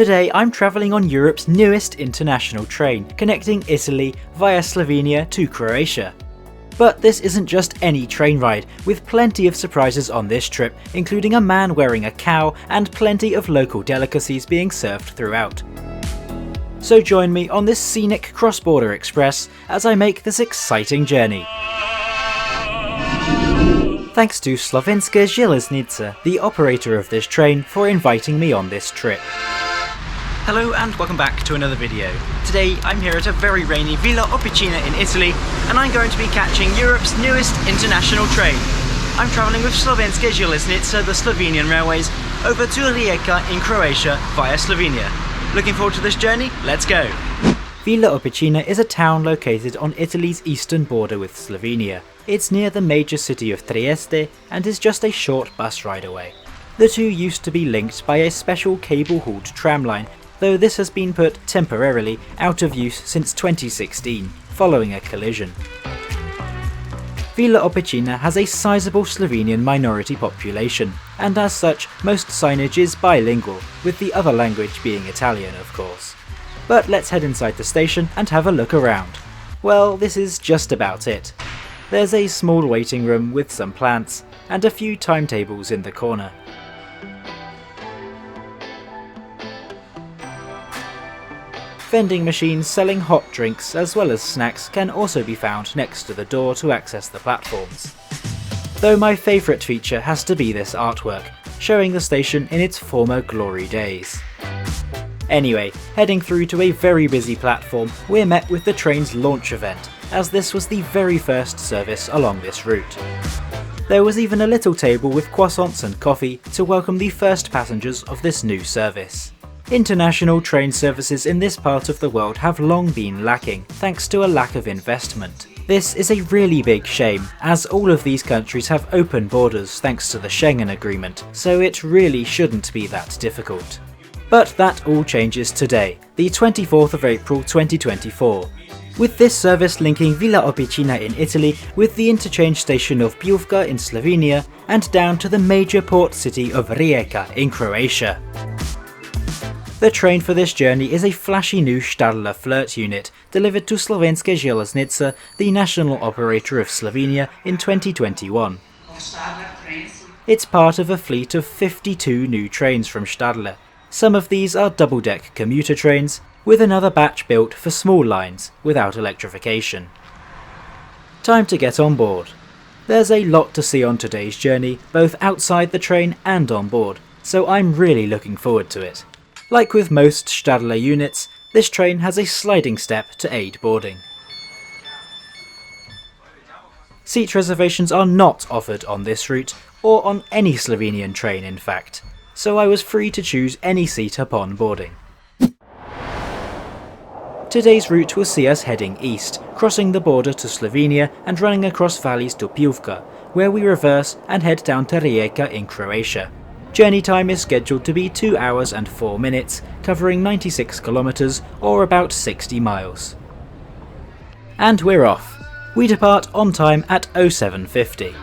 Today I'm travelling on Europe's newest international train, connecting Italy via Slovenia to Croatia. But this isn't just any train ride, with plenty of surprises on this trip, including a man wearing a cow and plenty of local delicacies being served throughout. So join me on this scenic cross-border express as I make this exciting journey. Thanks to Slovenske Železnice, the operator of this train, for inviting me on this trip. Hello and welcome back to another video. Today I'm here at a very rainy Villa Opicina in Italy, and I'm going to be catching Europe's newest international train. I'm travelling with Slovenske Železnice, the Slovenian railways, over to Rijeka in Croatia via Slovenia. Looking forward to this journey? Let's go! Villa Opicina is a town located on Italy's eastern border with Slovenia. It's near the major city of Trieste and is just a short bus ride away. The two used to be linked by a special cable-hauled tram line, though this has been put temporarily out of use since 2016, following a collision. Villa Opicina has a sizable Slovenian minority population, and as such, most signage is bilingual, with the other language being Italian, of course. But let's head inside the station and have a look around. Well, this is just about it. There's a small waiting room with some plants, and a few timetables in the corner. Vending machines selling hot drinks as well as snacks can also be found next to the door to access the platforms. Though my favourite feature has to be this artwork, showing the station in its former glory days. Anyway, heading through to a very busy platform, we're met with the train's launch event, as this was the very first service along this route. There was even a little table with croissants and coffee to welcome the first passengers of this new service. International train services in this part of the world have long been lacking, thanks to a lack of investment. This is a really big shame, as all of these countries have open borders thanks to the Schengen Agreement, so it really shouldn't be that difficult. But that all changes today, the 24th of April 2024. With this service linking Villa Opicina in Italy with the interchange station of Pivka in Slovenia and down to the major port city of Rijeka in Croatia. The train for this journey is a flashy new Stadler FLIRT unit delivered to Slovenske Železnice, the national operator of Slovenia, in 2021. It's part of a fleet of 52 new trains from Stadler. Some of these are double-deck commuter trains, with another batch built for small lines without electrification. Time to get on board. There's a lot to see on today's journey, both outside the train and on board, so I'm really looking forward to it. Like with most Stadler units, this train has a sliding step to aid boarding. Seat reservations are not offered on this route, or on any Slovenian train in fact, so I was free to choose any seat upon boarding. Today's route will see us heading east, crossing the border to Slovenia and running across valleys to Pivka, where we reverse and head down to Rijeka in Croatia. Journey time is scheduled to be 2 hours and 4 minutes, covering 96 kilometres or about 60 miles. And we're off. We depart on time at 07:50.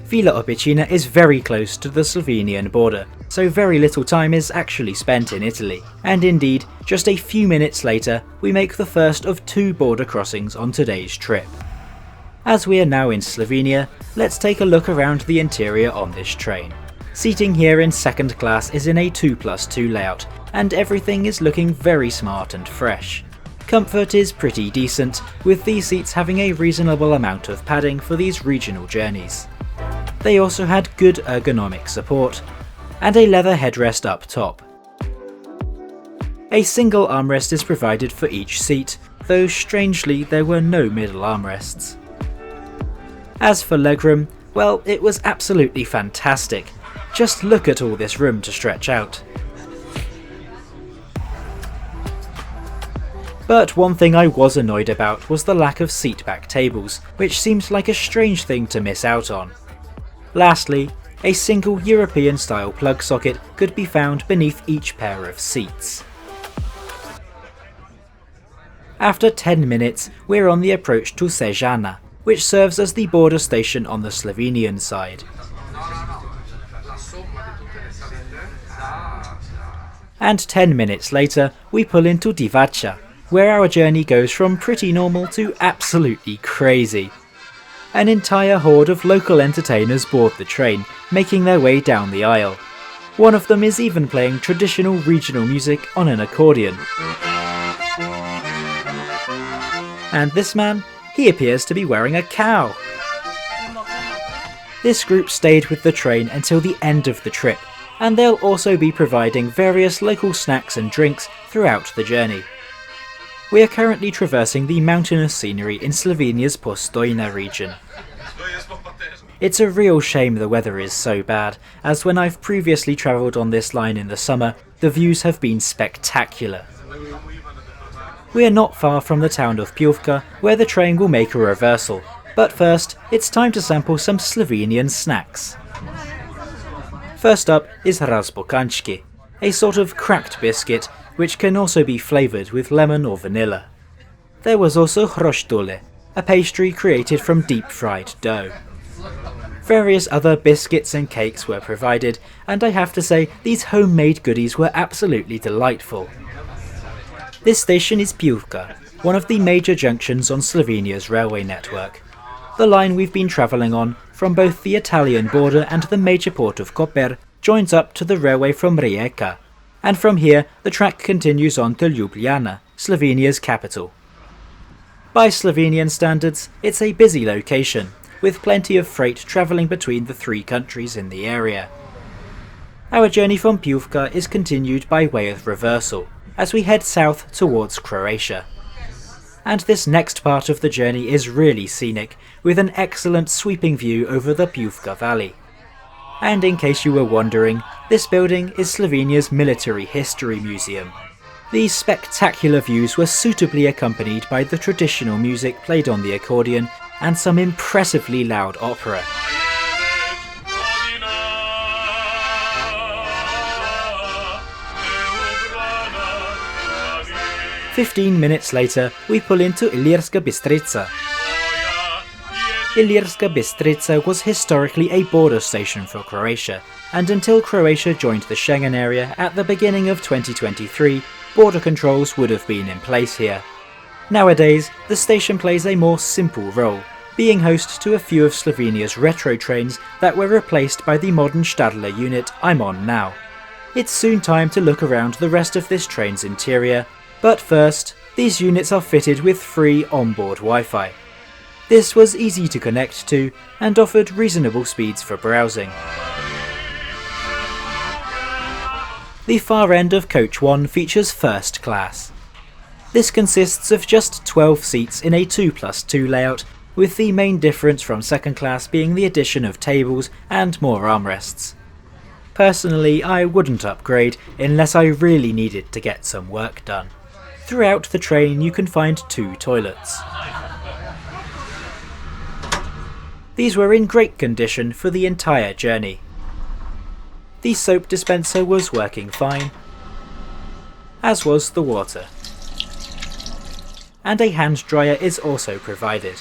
Villa Opicina is very close to the Slovenian border, so very little time is actually spent in Italy, and indeed, just a few minutes later, we make the first of 2 border crossings on today's trip. As we are now in Slovenia, let's take a look around the interior on this train. Seating here in second class is in a 2+2 layout, and everything is looking very smart and fresh. Comfort is pretty decent, with these seats having a reasonable amount of padding for these regional journeys. They also had good ergonomic support, and a leather headrest up top. A single armrest is provided for each seat, though strangely there were no middle armrests. As for legroom, well, it was absolutely fantastic. Just look at all this room to stretch out. But one thing I was annoyed about was the lack of seat-back tables, which seemed like a strange thing to miss out on. Lastly, a single European-style plug socket could be found beneath each pair of seats. After 10 minutes, we're on the approach to Sežana, which serves as the border station on the Slovenian side. And 10 minutes later we pull into Divača, where our journey goes from pretty normal to absolutely crazy. An entire horde of local entertainers board the train, making their way down the aisle. One of them is even playing traditional regional music on an accordion. And this man? He appears to be wearing a cow. This group stayed with the train until the end of the trip, and they'll also be providing various local snacks and drinks throughout the journey. We are currently traversing the mountainous scenery in Slovenia's Postojna region. It's a real shame the weather is so bad, as when I've previously travelled on this line in the summer, the views have been spectacular. We are not far from the town of Pivka, where the train will make a reversal, but first it's time to sample some Slovenian snacks. First up is razbokančki, a sort of cracked biscuit which can also be flavoured with lemon or vanilla. There was also hroštole, a pastry created from deep-fried dough. Various other biscuits and cakes were provided, and I have to say these homemade goodies were absolutely delightful. This station is Pivka, one of the major junctions on Slovenia's railway network. The line we've been travelling on, from both the Italian border and the major port of Koper, joins up to the railway from Rijeka, and from here the track continues on to Ljubljana, Slovenia's capital. By Slovenian standards, it's a busy location, with plenty of freight travelling between the three countries in the area. Our journey from Pivka is continued by way of reversal, as we head south towards Croatia. And this next part of the journey is really scenic, with an excellent sweeping view over the Pivka Valley. And in case you were wondering, this building is Slovenia's Military History Museum. These spectacular views were suitably accompanied by the traditional music played on the accordion and some impressively loud opera. "15 minutes later, we pull into Ilirska Bistrica. Ilirska Bistrica was historically a border station for Croatia, and until Croatia joined the Schengen area at the beginning of 2023, border controls would have been in place here. Nowadays, the station plays a more simple role, being host to a few of Slovenia's retro trains that were replaced by the modern Stadler unit I'm on now. It's soon time to look around the rest of this train's interior, but first, these units are fitted with free onboard Wi-Fi. This was easy to connect to and offered reasonable speeds for browsing. The far end of Coach 1 features first class. This consists of just 12 seats in a 2+2 layout, with the main difference from second class being the addition of tables and more armrests. Personally, I wouldn't upgrade unless I really needed to get some work done. Throughout the train you can find 2 toilets. These were in great condition for the entire journey. The soap dispenser was working fine, as was the water. And a hand dryer is also provided.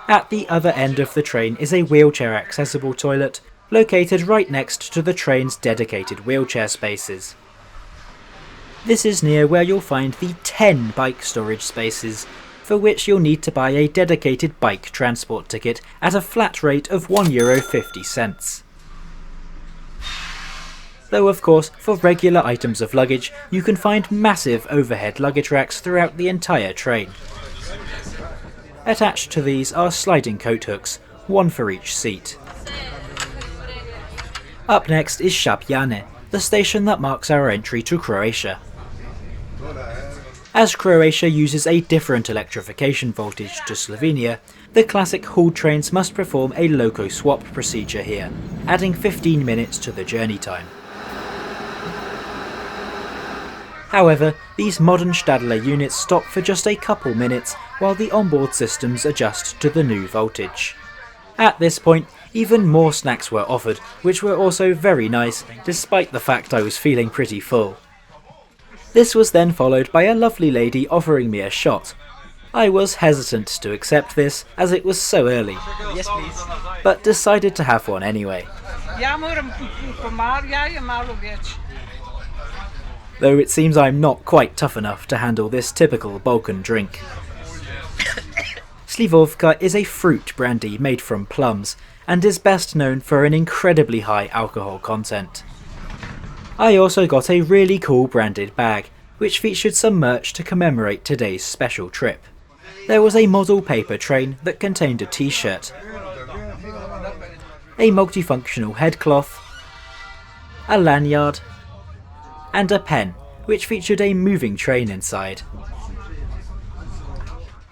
At the other end of the train is a wheelchair accessible toilet, located right next to the train's dedicated wheelchair spaces. This is near where you'll find the 10 bike storage spaces, for which you'll need to buy a dedicated bike transport ticket at a flat rate of €1.50. Though of course, for regular items of luggage, you can find massive overhead luggage racks throughout the entire train. Attached to these are sliding coat hooks, one for each seat. Up next is Šabljane, the station that marks our entry to Croatia. As Croatia uses a different electrification voltage to Slovenia, the classic hauled trains must perform a loco swap procedure here, adding 15 minutes to the journey time. However, these modern Stadler units stop for just a couple minutes while the onboard systems adjust to the new voltage. At this point, even more snacks were offered, which were also very nice, despite the fact I was feeling pretty full. This was then followed by a lovely lady offering me a shot. I was hesitant to accept this as it was so early, yes, please, but decided to have one anyway. Though it seems I'm not quite tough enough to handle this typical Balkan drink. Slivovka is a fruit brandy made from plums, and is best known for an incredibly high alcohol content. I also got a really cool branded bag, which featured some merch to commemorate today's special trip. There was a model paper train that contained a t-shirt, a multifunctional headcloth, a lanyard, and a pen, which featured a moving train inside.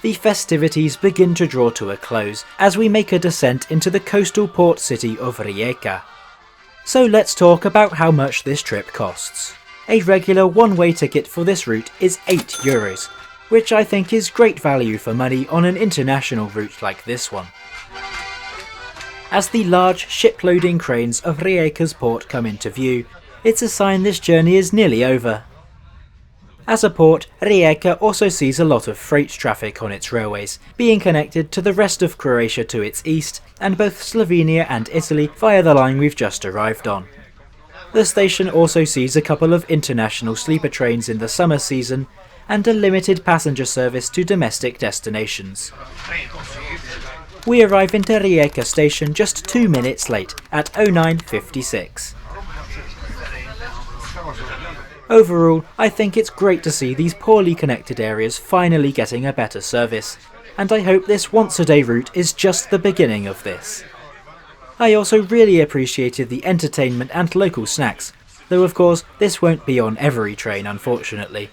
The festivities begin to draw to a close as we make a descent into the coastal port city of Rijeka. So let's talk about how much this trip costs. A regular one-way ticket for this route is €8, which I think is great value for money on an international route like this one. As the large ship-loading cranes of Rijeka's port come into view, it's a sign this journey is nearly over. As a port, Rijeka also sees a lot of freight traffic on its railways, being connected to the rest of Croatia to its east, and both Slovenia and Italy via the line we've just arrived on. The station also sees a couple of international sleeper trains in the summer season, and a limited passenger service to domestic destinations. We arrive into Rijeka station just 2 minutes late, at 09:56. Overall, I think it's great to see these poorly connected areas finally getting a better service, and I hope this once-a-day route is just the beginning of this. I also really appreciated the entertainment and local snacks, though of course this won't be on every train unfortunately.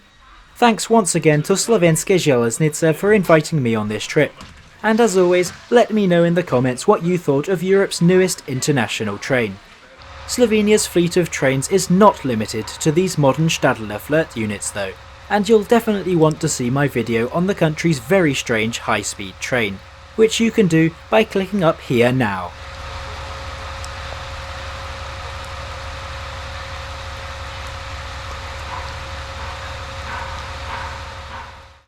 Thanks once again to Slovenske Železnice for inviting me on this trip, and as always, let me know in the comments what you thought of Europe's newest international train. Slovenia's fleet of trains is not limited to these modern Stadler FLIRT units though, and you'll definitely want to see my video on the country's very strange high-speed train, which you can do by clicking up here now.